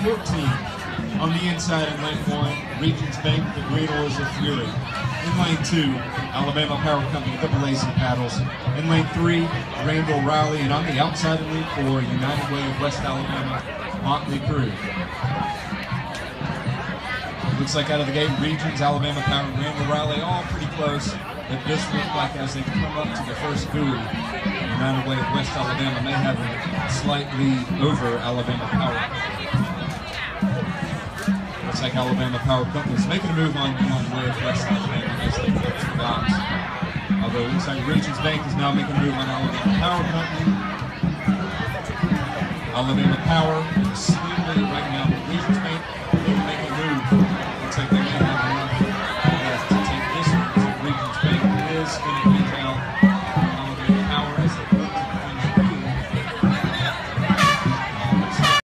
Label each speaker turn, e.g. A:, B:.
A: 14. On the inside in lane 1, Regions Bank, the Greedle is a Fury. In lane 2, Alabama Power Company, Double AC Paddles. In lane 3, Randall Riley. And on the outside in lane 4, United Way of West Alabama, Motley Crew. Looks like out of the gate, Regions, Alabama Power, and Randall Riley all pretty close. But this looks like as they come up to the first buoy, United Way of West Alabama may have a slight lead over Alabama Power. Looks like Alabama Power Company is making a move on United Way of West Alabama as they approach the docks. Although it looks like Regions Bank is now making a move on Alabama Power Company. Alabama Power